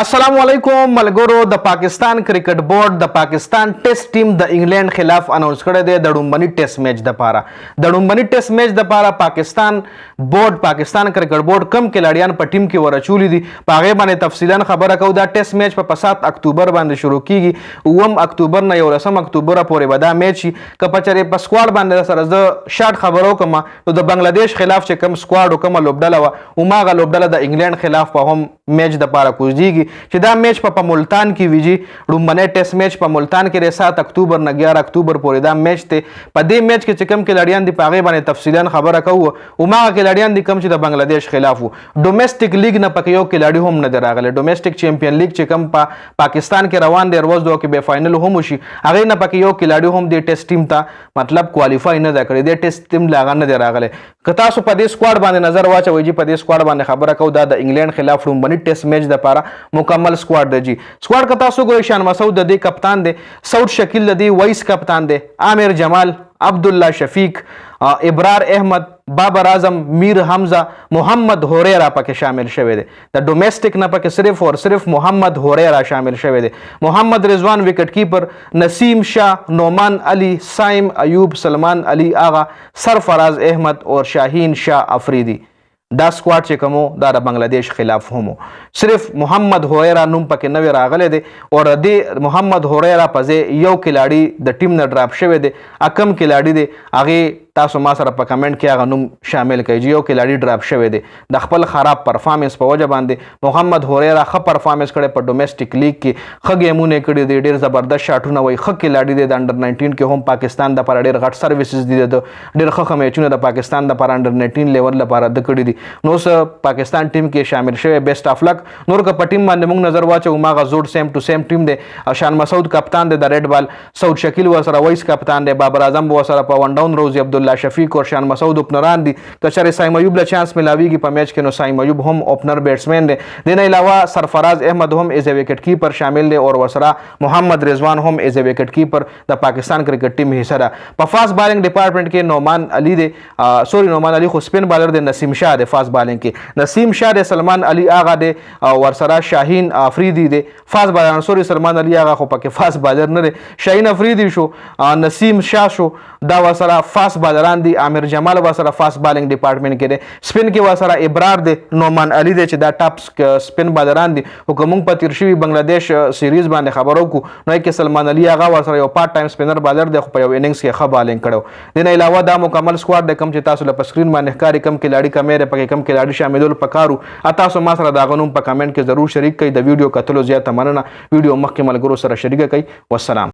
अस्सलाम वालेकुम मलगोरो د Pakistan cricket board د Pakistan test team د England खिलाफ अनाउंस कړی دی د ډومبني ټیسټ میچ د پاره د ډومبني ټیسټ میچ د پاره پاکستان کرکټ بورډ کم کلاړیان په ټیم کې ورچولي دي په هغه باندې تفصیلا خبره کوو دا ټیسټ میچ په 7 اکتوبر باندې شروع کیږي 9 اکتوبر نه 11 اکتوبر پورې به دا میچ که پچره په سکواډ باندې سره زه شارټ خبرو کوم نو د بنگلاديش خلاف چې کم سکواډ او کم لوبډله و ماغه لوبډله د انګلند خلاف په هم میچ د پاره کوزيږي چې دا میچ په ملتان کې ویجی ډومبني ټیسټ میچ په ملتان کې 7 اکتوبر نه 11 اکتوبر پورې دا میچ ته په دې میچ کې چې کم کلاړیان دي په هغه باندې تفصیلا خبره کوو او ما کلاړیان دي کم چې د بنگلاديش خلاف وو ډومېسټک لیګ نه پکې یو کلاړی هم نه دراغله ډومېسټک چیمپیون لیګ چې کم په پاکستان کې روان دی ورځ دوه کې به فائنل هم شي هغه نه پکې یو کلاړی هم د ټیسټ ټیم ته مطلب کوالیفای نه کړی د ټیسټ ټیم لاغه نه دراغله که تاسو په دې سکواډ باندې نظر واچوي چې په دې سکواډ باندې خبره کوو دا د انګلند خلاف ډومبني ټیسټ میچ د لپاره مکمل سکواډ دی سکواډ که تاسو ګورئ شان مسعود د دې کپتان دی سعود شکیل د دې وایس کپتان دی عامر جمال عبدالله شفیق ابرار احمد بابر اعظم میر حمزه محمد هوریرا پکې شامل شوی دی د ډومېسټک نه پکې صرف اور صرف محمد هوریرا شامل شوی دی محمد رضوان وکټ کیپر نسیم شاه نعمان علی سائم ایوب سلمان علی آغا سرفراز احمد اور شاهین شاه افریدی دا سکواډ چې کومو دا د بنگلاديش خلاف هم صرف محمد هوریرا نوم پکې نوې راغلی دی او د محمد هوریرا په ځای یو کلاړي د ټیم نه ډراپ شوی دی اکم کلاړي دی هغه تاسو ما سره په کمنټ کې هغه نوم شامل کړئ یو کلاړي ډراپ شوی دی د خپل خراب پرفارمنس په وجه باندې محمد هوریرا ښه پرفارمنس کړی په ډومېسټک لیګ کې ښه گیمونه کړي دي ډېر زبردست شاټونه وای ښه کلاړي دی د انډر 19 کې هم پاکستان د پر ډېر غټ سرویسز دي د ډېر ښه میچونه د پاکستان د پر انډر 19 لیول لپاره د کړي دي نو پاکستان ټیم کې شامل شوی بیسټ اف لک نور که په ټیم باندې موږ نظر واچو ماغه زوړ سیم ټو سیم ټیم دی شان مسعود کپتان دی د ریډ بال سعود شکیل ورسره وایس کپتان دی بابر اعظم ورسره په ون ډاون روزي عبدالله شفیق او شان مسعود اوپنران دي کچره سایم ایوب له چانس ملاویږي په میچ کې نو سایم ایوب هم اوپنر بیټسمن دی د نه علاوه سرفراز احمد هم ایز ا وکټ کیپر شامل دی او ورسره محمد رضوان هم ایز ا وکټ کیپر د پاکستان کرکټ ټیم حصہ ده په فاست بالینګ ډپارټمنټ کې نعمان علی دی نعمان علی خو سپین بالر دی نسیم شاه دی فاست بالینګ کې نسیم شاه د سلمان علی آغا دی ورسره شاهین افریدی دی فاست بالر سلمان علی آغا خو پکې فاست بالر نه دی شاهین افریدی شو نسیم شاه شو دا ورسره فاست بالران دی عامر جمال ورسره فاست بالینګ ډپارټمنټ کې دی سپین کې ورسره ابرار دی نعمان علی دی چې دا ټاپ سپین بالران دي خو کوم په تیر شوی بنگلاديش سیریز باندې خبرو کو نو کې سلمان علی آغا ورسره یو پارت ټایم سپینر بالر دی خو په یو اننګز کې ښه بالینګ کړو د نه علاوه دا مکمل سکواډ د کم چې تاسو له سکرین باندې ښکاری کم کلاړي کمیره پکې کم کلاړي شاملول پکارو تاسو ما سره دا غنوم په کمنټ کې ضرور شریک کړئ د ویډیو کتلو زیاته مننه ویډیو مخکې ملګرو سره شریک کړئ والسلام